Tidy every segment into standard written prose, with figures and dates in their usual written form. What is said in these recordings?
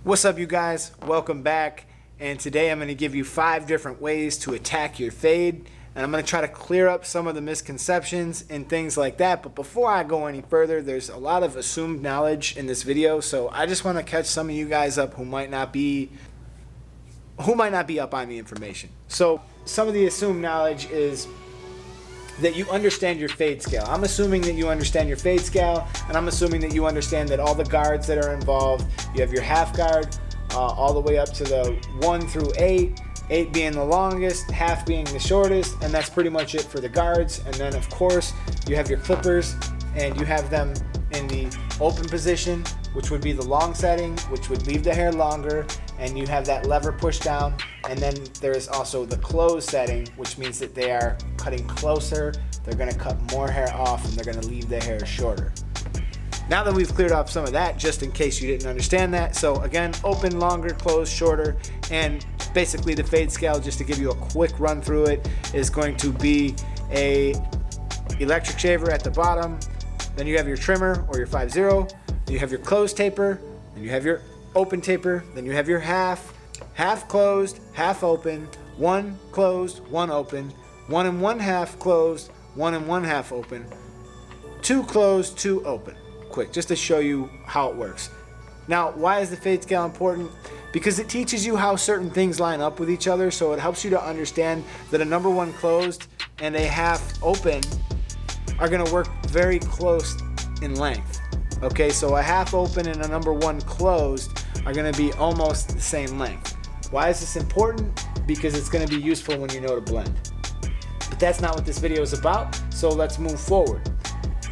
What's up, you guys? Welcome back. And today I'm going to give you 5 different ways to attack your fade. And I'm going to try to clear up some of the misconceptions and things like that. But before I go any further, there's a lot of assumed knowledge in this video. So I just want to catch some of you guys up who might not be up on the information. So some of the assumed knowledge is that you understand your fade scale. I'm assuming that you understand your fade scale, and I'm assuming that you understand that all the guards that are involved, you have your half guard all the way up to the 1 through 8, 8 being the longest, half being the shortest, and that's pretty much it for the guards. And then of course you have your clippers, and you have them in the open position, which would be the long setting, which would leave the hair longer, and you have that lever push down. And then there is also the closed setting, which means that they are cutting closer, they're going to cut more hair off, and they're going to leave the hair shorter. Now that we've cleared up some of that, just in case you didn't understand that, so again, open, longer, closed, shorter, and basically the fade scale, just to give you a quick run through it, is going to be a electric shaver at the bottom, then you have your trimmer or your 5-0, then you have your closed taper, then you have your open taper, then you have your half closed, half open, 1 closed, 1 open, 1 1/2 closed, 1 1/2 open, 2 closed, 2 open. Quick, just to show you how it works. Now, why is the fade scale important? Because it teaches you how certain things line up with each other, so it helps you to understand that a number 1 closed and a half open are going to work very close in length. Okay, so a half open and a number 1 closed are going to be almost the same length. Why is this important? Because it's going to be useful when you know to blend. But that's not what this video is about, so let's move forward.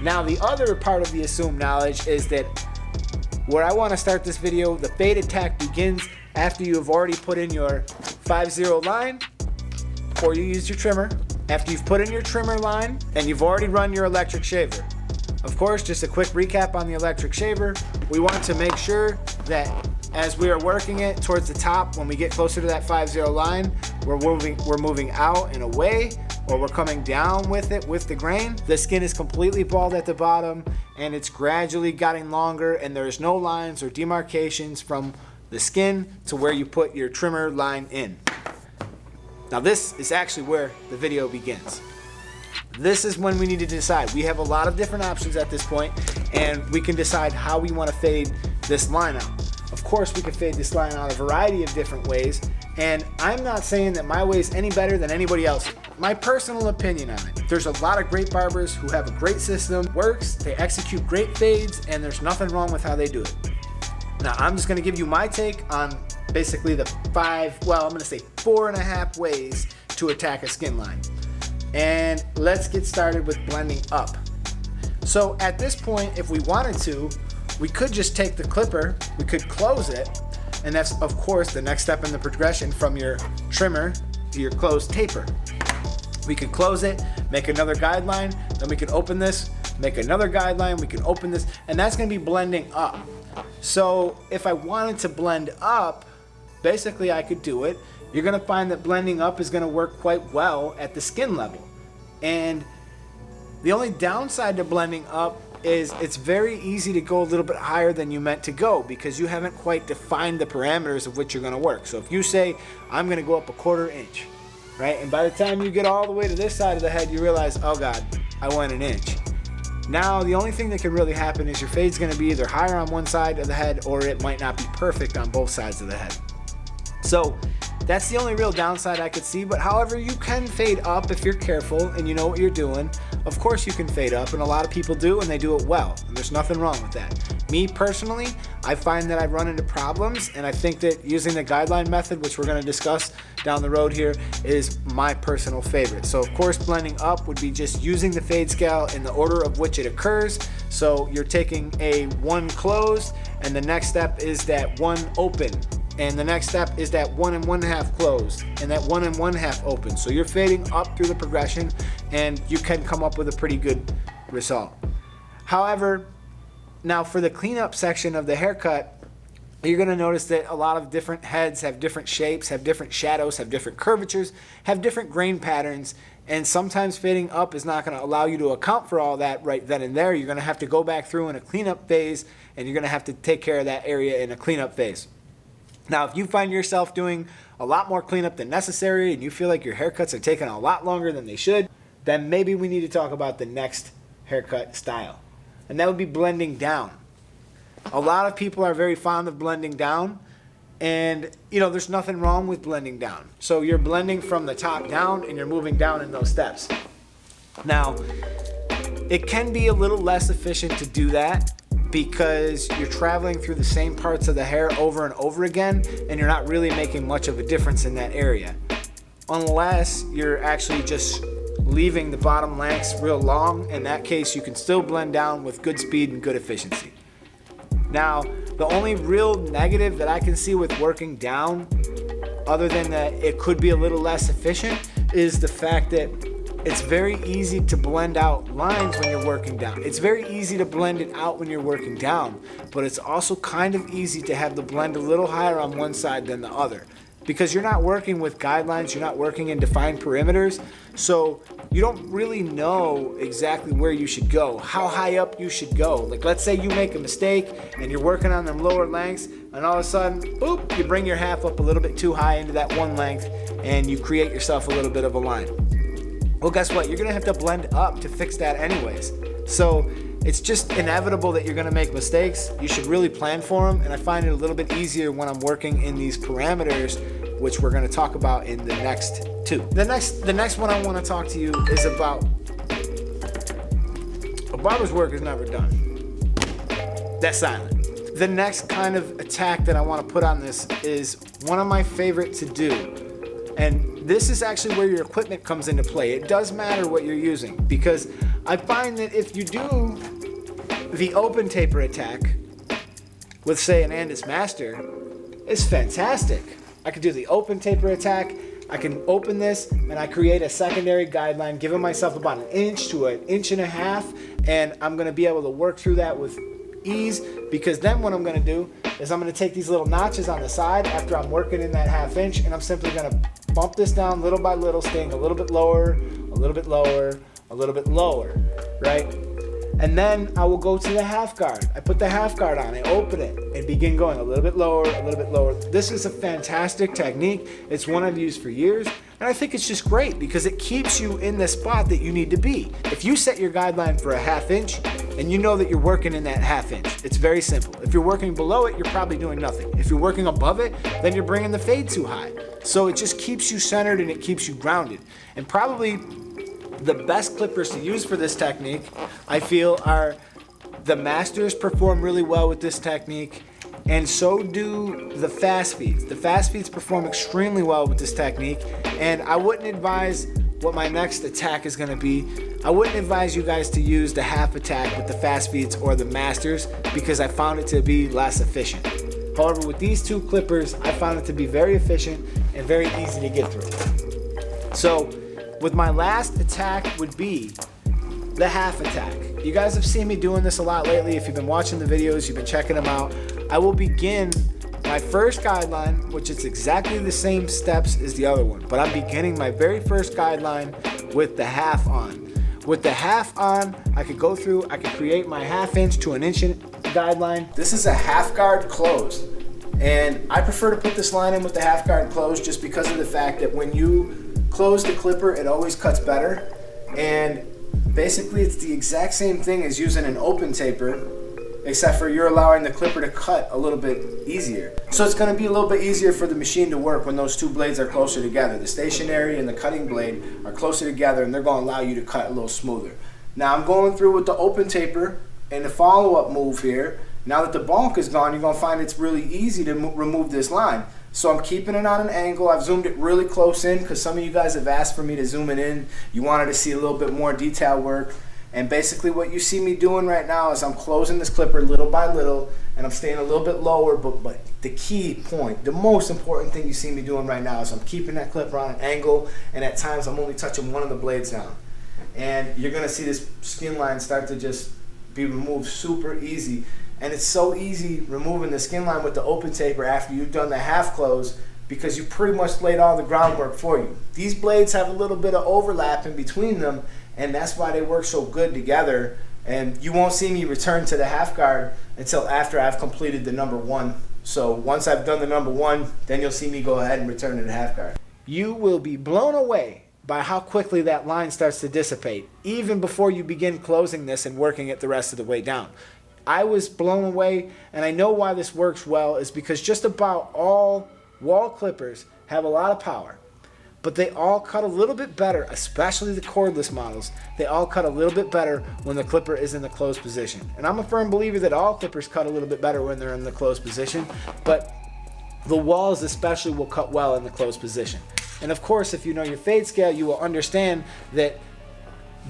Now, the other part of the assumed knowledge is that where I want to start this video, the fade attack begins after you have already put in your 5-0 line, or you use your trimmer. After you've put in your trimmer line and you've already run your electric shaver. Of course, just a quick recap on the electric shaver. We want to make sure that as we are working it towards the top, when we get closer to that 5-0 line, we're moving out and away, or we're coming down with it with the grain. The skin is completely bald at the bottom, and it's gradually getting longer, and there's no lines or demarcations from the skin to where you put your trimmer line in. Now this is actually where the video begins. This is when we need to decide. We have a lot of different options at this point, and we can decide how we want to fade this line out. Of course, we can fade this line out a variety of different ways, and I'm not saying that my way is any better than anybody else. My personal opinion on it. There's a lot of great barbers who have a great system, works, they execute great fades, and there's nothing wrong with how they do it. Now, I'm just going to give you my take on basically the 4.5 ways to attack a skin line. And let's get started with blending up. So at this point, if we wanted to, we could just take the clipper, we could close it, and that's of course the next step in the progression from your trimmer to your closed taper. We could close it, make another guideline, then we can open this, make another guideline, we can open this, and that's going to be blending up. So if I wanted to blend up, basically I could do it. You're going to find that blending up is going to work quite well at the skin level. And the only downside to blending up is it's very easy to go a little bit higher than you meant to go, because you haven't quite defined the parameters of which you're going to work. So if you say, I'm going to go up 1/4 inch, right? And by the time you get all the way to this side of the head, you realize, oh God, I went 1 inch. Now, the only thing that could really happen is your fade's going to be either higher on one side of the head, or it might not be perfect on both sides of the head. So that's the only real downside I could see. But however, you can fade up if you're careful and you know what you're doing. Of course you can fade up, and a lot of people do, and they do it well, and there's nothing wrong with that. Me personally, I find that I run into problems, and I think that using the guideline method, which we're going to discuss down the road here, is my personal favorite. So of course, blending up would be just using the fade scale in the order of which it occurs. So you're taking a 1 closed, and the next step is that 1 open, and the next step is that 1 1/2 closed, and that 1 1/2 open. So you're fading up through the progression, and you can come up with a pretty good result. However, now for the cleanup section of the haircut, you're going to notice that a lot of different heads have different shapes, have different shadows, have different curvatures, have different grain patterns, And sometimes fading up is not going to allow you to account for all that right then and there. You're going to have to go back through in a cleanup phase, and you're going to have to take care of that area in a cleanup phase. Now, if you find yourself doing a lot more cleanup than necessary and you feel like your haircuts are taking a lot longer than they should, then maybe we need to talk about the next haircut style. And that would be blending down. A lot of people are very fond of blending down. And, you know, there's nothing wrong with blending down. So you're blending from the top down and you're moving down in those steps. Now, it can be a little less efficient to do that because you're traveling through the same parts of the hair over and over again, and you're not really making much of a difference in that area. Unless you're actually just leaving the bottom lengths real long. In that case, you can still blend down with good speed and good efficiency. Now, the only real negative that I can see with working down, other than that it could be a little less efficient, is the fact that it's very easy to blend out lines when you're working down. It's very easy to blend it out when you're working down, but it's also kind of easy to have the blend a little higher on one side than the other. Because you're not working with guidelines, you're not working in defined perimeters, so you don't really know exactly where you should go, how high up you should go. Like, let's say you make a mistake and you're working on them lower lengths, and all of a sudden, boop, you bring your half up a little bit too high into that one length, and you create yourself a little bit of a line. Well, guess what? You're gonna have to blend up to fix that anyways. So it's just inevitable that you're gonna make mistakes. You should really plan for them, and I find it a little bit easier when I'm working in these parameters, which we're gonna talk about in the next two. The next one I wanna talk to you is about a barber's work is never done. That's silent. The next kind of attack that I wanna put on this is one of my favorite to do. And this is actually where your equipment comes into play. It does matter what you're using, because I find that if you do the open taper attack with, say, an Andis Master, it's fantastic. I can do the open taper attack, I can open this, and I create a secondary guideline, giving myself about 1 inch to 1.5 inches, and I'm gonna be able to work through that with ease, because then what I'm gonna do is I'm gonna take these little notches on the side after I'm working in that 1/2 inch, and I'm simply gonna bump this down little by little, staying a little bit lower, a little bit lower, a little bit lower, right? And then I will go to the half guard. I put the half guard on, I open it, and begin going a little bit lower, a little bit lower. This is a fantastic technique. It's one I've used for years, and I think it's just great because it keeps you in the spot that you need to be. If you set your guideline for a 1/2 inch, and you know that you're working in that 1/2 inch, it's very simple. If you're working below it, you're probably doing nothing. If you're working above it, then you're bringing the fade too high. So it just keeps you centered and it keeps you grounded. And probably the best clippers to use for this technique, I feel, are the Masters. Perform really well with this technique, and so do the fast feeds. The fast feeds perform extremely well with this technique, and I wouldn't advise what my next attack is going to be. I wouldn't advise you guys to use the half attack with the fast feeds or the Masters, because I found it to be less efficient. However, with these two clippers, I found it to be very efficient and very easy to get through. So with my last attack would be the half attack. You guys have seen me doing this a lot lately. If you've been watching the videos, you've been checking them out. I will begin my first guideline, which is exactly the same steps as the other one, but I'm beginning my very first guideline with the half on. With the half on, I could go through, I could create my 1/2 inch to 1 inch guideline. This is a half guard closed, and I prefer to put this line in with the half guard closed just because of the fact that when you close the clipper, it always cuts better. And basically it's the exact same thing as using an open taper, except for you're allowing the clipper to cut a little bit easier. So it's going to be a little bit easier for the machine to work when those two blades are closer together. The stationary and the cutting blade are closer together, and they're going to allow you to cut a little smoother. Now I'm going through with the open taper, and the follow-up move here, now that the bulk is gone, you're going to find it's really easy to remove this line. So I'm keeping it on an angle. I've zoomed it really close in because some of you guys have asked for me to zoom it in. You wanted to see a little bit more detail work. And basically what you see me doing right now is I'm closing this clipper little by little, and I'm staying a little bit lower, but the key point, the most important thing you see me doing right now is I'm keeping that clipper on an angle, and at times I'm only touching one of the blades down. And you're gonna see this skin line start to just be removed super easy. And it's so easy removing the skin line with the open taper after you've done the half close, because you pretty much laid all the groundwork for you. These blades have a little bit of overlap in between them, and that's why they work so good together. And you won't see me return to the half guard until after I've completed the number 1. So once I've done the number 1, then you'll see me go ahead and return to the half guard. You will be blown away by how quickly that line starts to dissipate, even before you begin closing this and working it the rest of the way down. I was blown away, and I know why this works well is because just about all wall clippers have a lot of power, but they all cut a little bit better, especially the cordless models. They all cut a little bit better when the clipper is in the closed position. And I'm a firm believer that all clippers cut a little bit better when they're in the closed position, but the walls especially will cut well in the closed position. And of course, if you know your fade scale, you will understand that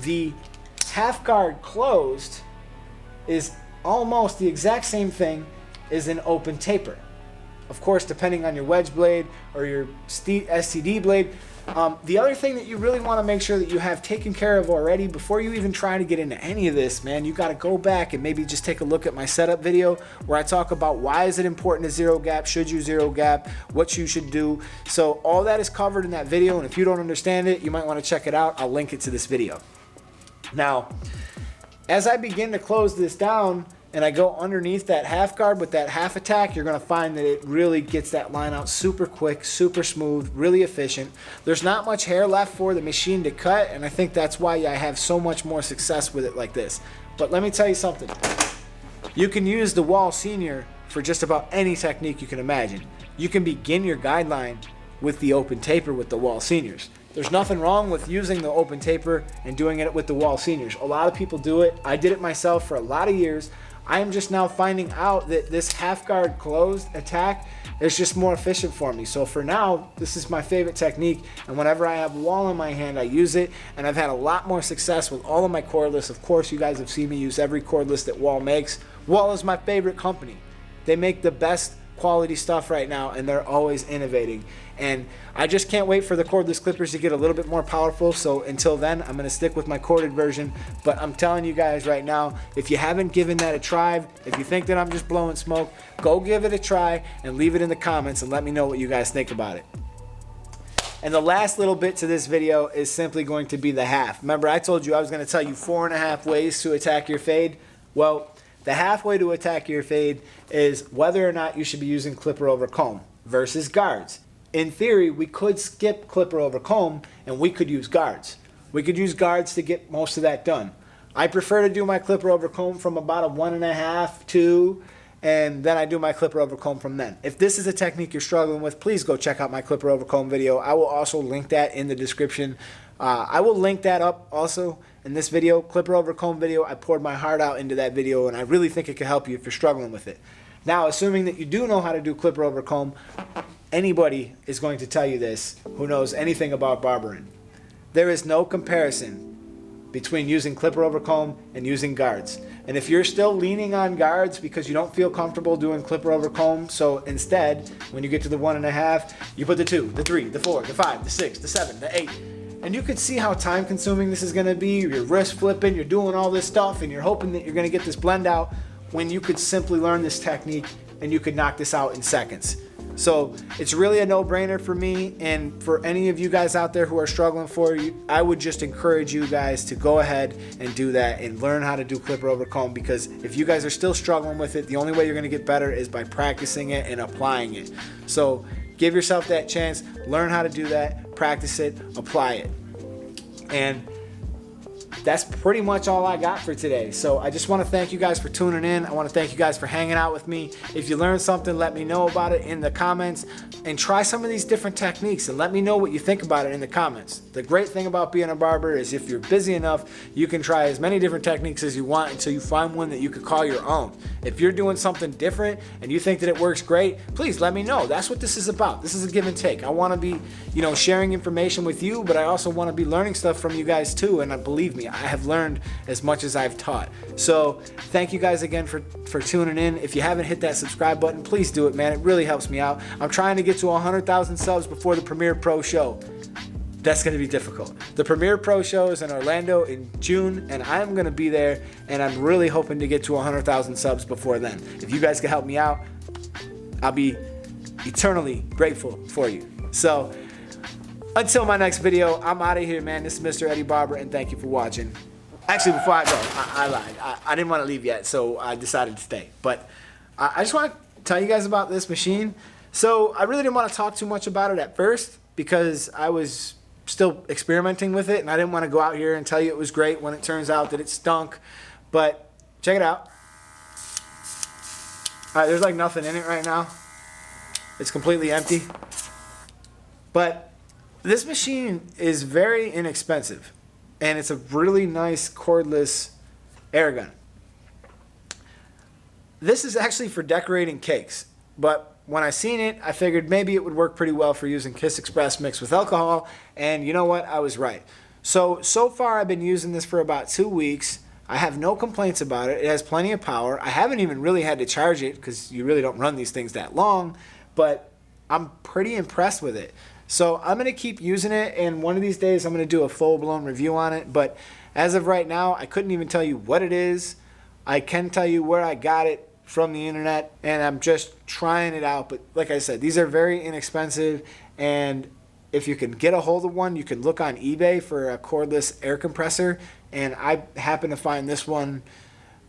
the half guard closed is almost the exact same thing as an open taper. Of course, depending on your wedge blade or your STD blade. The other thing that you really want to make sure that you have taken care of already before you even try to get into any of this, man, you got to go back and maybe just take a look at my setup video where I talk about why is it important to zero gap, should you zero gap, what you should do. So all that is covered in that video, and if you don't understand it, you might want to check it out. I'll link it to this video. Now, as I begin to close this down, and I go underneath that half guard with that half attack, you're going to find that it really gets that line out super quick, super smooth, really efficient. There's not much hair left for the machine to cut, and I think that's why I have so much more success with it like this. But let me tell you something. You can use the wall senior for just about any technique you can imagine. You can begin your guideline with the open taper with the wall seniors. There's nothing wrong with using the open taper and doing it with the wall seniors. A lot of people do it. I did it myself for a lot of years. I am just now finding out that this half guard closed attack is just more efficient for me. So for now, this is my favorite technique, and whenever I have wall in my hand, I use it, and I've had a lot more success with all of my cordless. Of course, you guys have seen me use every cordless that Wall makes. Wall is my favorite company. They make the best quality stuff right now, and they're always innovating. And I just can't wait for the cordless clippers to get a little bit more powerful. So until then, I'm going to stick with my corded version. But I'm telling you guys right now, if you haven't given that a try, if you think that I'm just blowing smoke, go give it a try and leave it in the comments and let me know what you guys think about it. And the last little bit to this video is simply going to be the half. Remember, I told you I was going to tell you 4.5 ways to attack your fade. Well, the halfway to attack your fade is whether or not you should be using clipper over comb versus guards. In theory, we could skip clipper over comb and we could use guards. We could use guards to get most of that done. I prefer to do my clipper over comb from about a 1.5, 2, and then I do my clipper over comb from then. If this is a technique you're struggling with, please go check out my clipper over comb video. I will also link that in the description. I will link that up also in this video, clipper over comb video. I poured my heart out into that video, and I really think it could help you if you're struggling with it. Now, assuming that you do know how to do clipper over comb, anybody is going to tell you this who knows anything about barbering. There is no comparison between using clipper over comb and using guards. And if you're still leaning on guards because you don't feel comfortable doing clipper over comb, so instead, when you get to the 1.5, you put the 2, the 3, the 4, the 5, the 6, the 7, the 8. And you can see how time consuming this is going to be. You're wrist flipping, you're doing all this stuff, and you're hoping that you're going to get this blend out when you could simply learn this technique and you could knock this out in seconds. So it's really a no-brainer for me, and for any of you guys out there who are struggling for you, I would just encourage you guys to go ahead and do that and learn how to do clipper over comb, because if you guys are still struggling with it, the only way you're going to get better is by practicing it and applying it. So give yourself that chance, learn how to do that, practice it, apply it. And that's pretty much all I got for today. So I just want to thank you guys for tuning in. I want to thank you guys for hanging out with me. If you learned something, let me know about it in the comments, and try some of these different techniques and let me know what you think about it in the comments. The great thing about being a barber is if you're busy enough, you can try as many different techniques as you want until you find one that you could call your own. If you're doing something different and you think that it works great, please let me know. That's what this is about. This is a give and take. I want to be, sharing information with you, but I also want to be learning stuff from you guys too. And believe me, I have learned as much as I've taught. So thank you guys again for tuning in. If you haven't hit that subscribe button, please do it, man. It really helps me out. I'm trying to get to 100,000 subs before the Premier Pro show. That's going to be difficult. The Premier Pro show is in Orlando in June, and I'm going to be there, and I'm really hoping to get to 100,000 subs before then. If you guys can help me out, I'll be eternally grateful for you. So until my next video, I'm out of here, man. This is Mr. Eddie Barber, and thank you for watching. Actually, before I go, I lied. I didn't want to leave yet, so I decided to stay. But I just want to tell you guys about this machine. So I really didn't want to talk too much about it at first because I was still experimenting with it, and I didn't want to go out here and tell you it was great when it turns out that it stunk. But check it out. All right, there's like nothing in it right now. It's completely empty. But this machine is very inexpensive, and it's a really nice cordless air gun. This is actually for decorating cakes, but when I seen it, I figured maybe it would work pretty well for using Kiss Express mixed with alcohol, and you know what? I was right. So far I've been using this for about 2 weeks. I have no complaints about it. It has plenty of power. I haven't even really had to charge it because you really don't run these things that long, but I'm pretty impressed with it. So I'm going to keep using it, and one of these days I'm going to do a full-blown review on it, but as of right now, I couldn't even tell you what it is. I can tell you where I got it from the internet, and I'm just trying it out. But like I said, these are very inexpensive, and if you can get a hold of one, you can look on eBay for a cordless air compressor, and I happen to find this one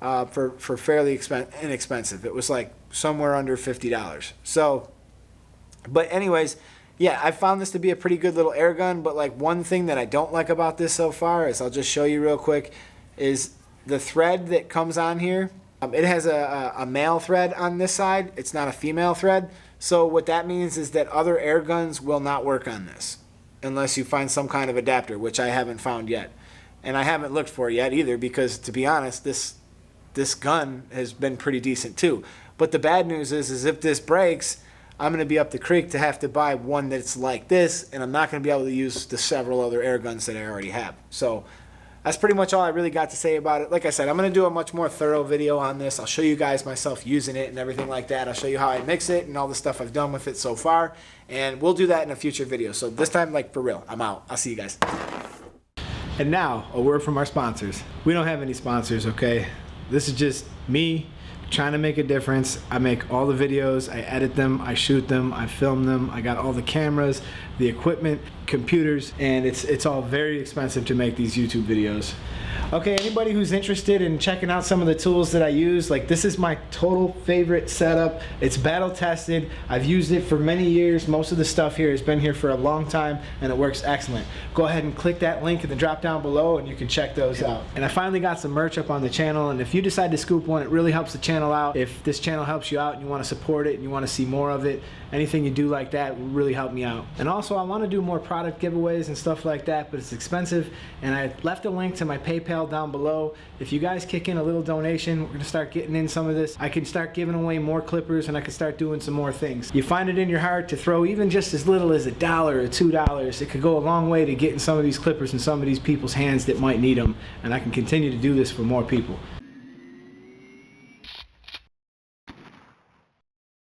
for fairly inexpensive. It was like somewhere under $50. So, but anyways, yeah, I found this to be a pretty good little air gun, but like one thing that I don't like about this so far is, I'll just show you real quick, is the thread that comes on here. It has a male thread on this side. It's not a female thread. So what that means is that other air guns will not work on this unless you find some kind of adapter, which I haven't found yet. And I haven't looked for it yet either because, to be honest, this gun has been pretty decent too. But the bad news is if this breaks, I'm going to be up the creek to have to buy one that's like this, and I'm not going to be able to use the several other air guns that I already have. So that's pretty much all I really got to say about it. Like I said, I'm going to do a much more thorough video on this. I'll show you guys myself using it and everything like that. I'll show you how I mix it and all the stuff I've done with it so far. And we'll do that in a future video. So this time, like, for real, I'm out. I'll see you guys. And now, a word from our sponsors. We don't have any sponsors, okay? This is just me trying to make a difference. I make all the videos, I edit them, I shoot them, I film them, I got all the cameras, the equipment, computers, and it's all very expensive to make these YouTube videos. Okay, anybody who's interested in checking out some of the tools that I use, like, this is my total favorite setup. It's battle tested. I've used it for many years. Most of the stuff here has been here for a long time, and it works excellent. Go ahead and click that link in the drop down below and you can check those out. And I finally got some merch up on the channel, and if you decide to scoop one, it really helps the channel out. If this channel helps you out and you want to support it and you want to see more of it, anything you do like that will really help me out. And also, I want to do more product giveaways and stuff like that, but it's expensive, and I left a link to my PayPal down below. If you guys kick in a little donation, we're gonna start getting in some of this. I can start giving away more clippers, and I can start doing some more things. You find it in your heart to throw even just as little as $1 or $2, it could go a long way to getting some of these clippers in some of these people's hands that might need them, and I can continue to do this for more people.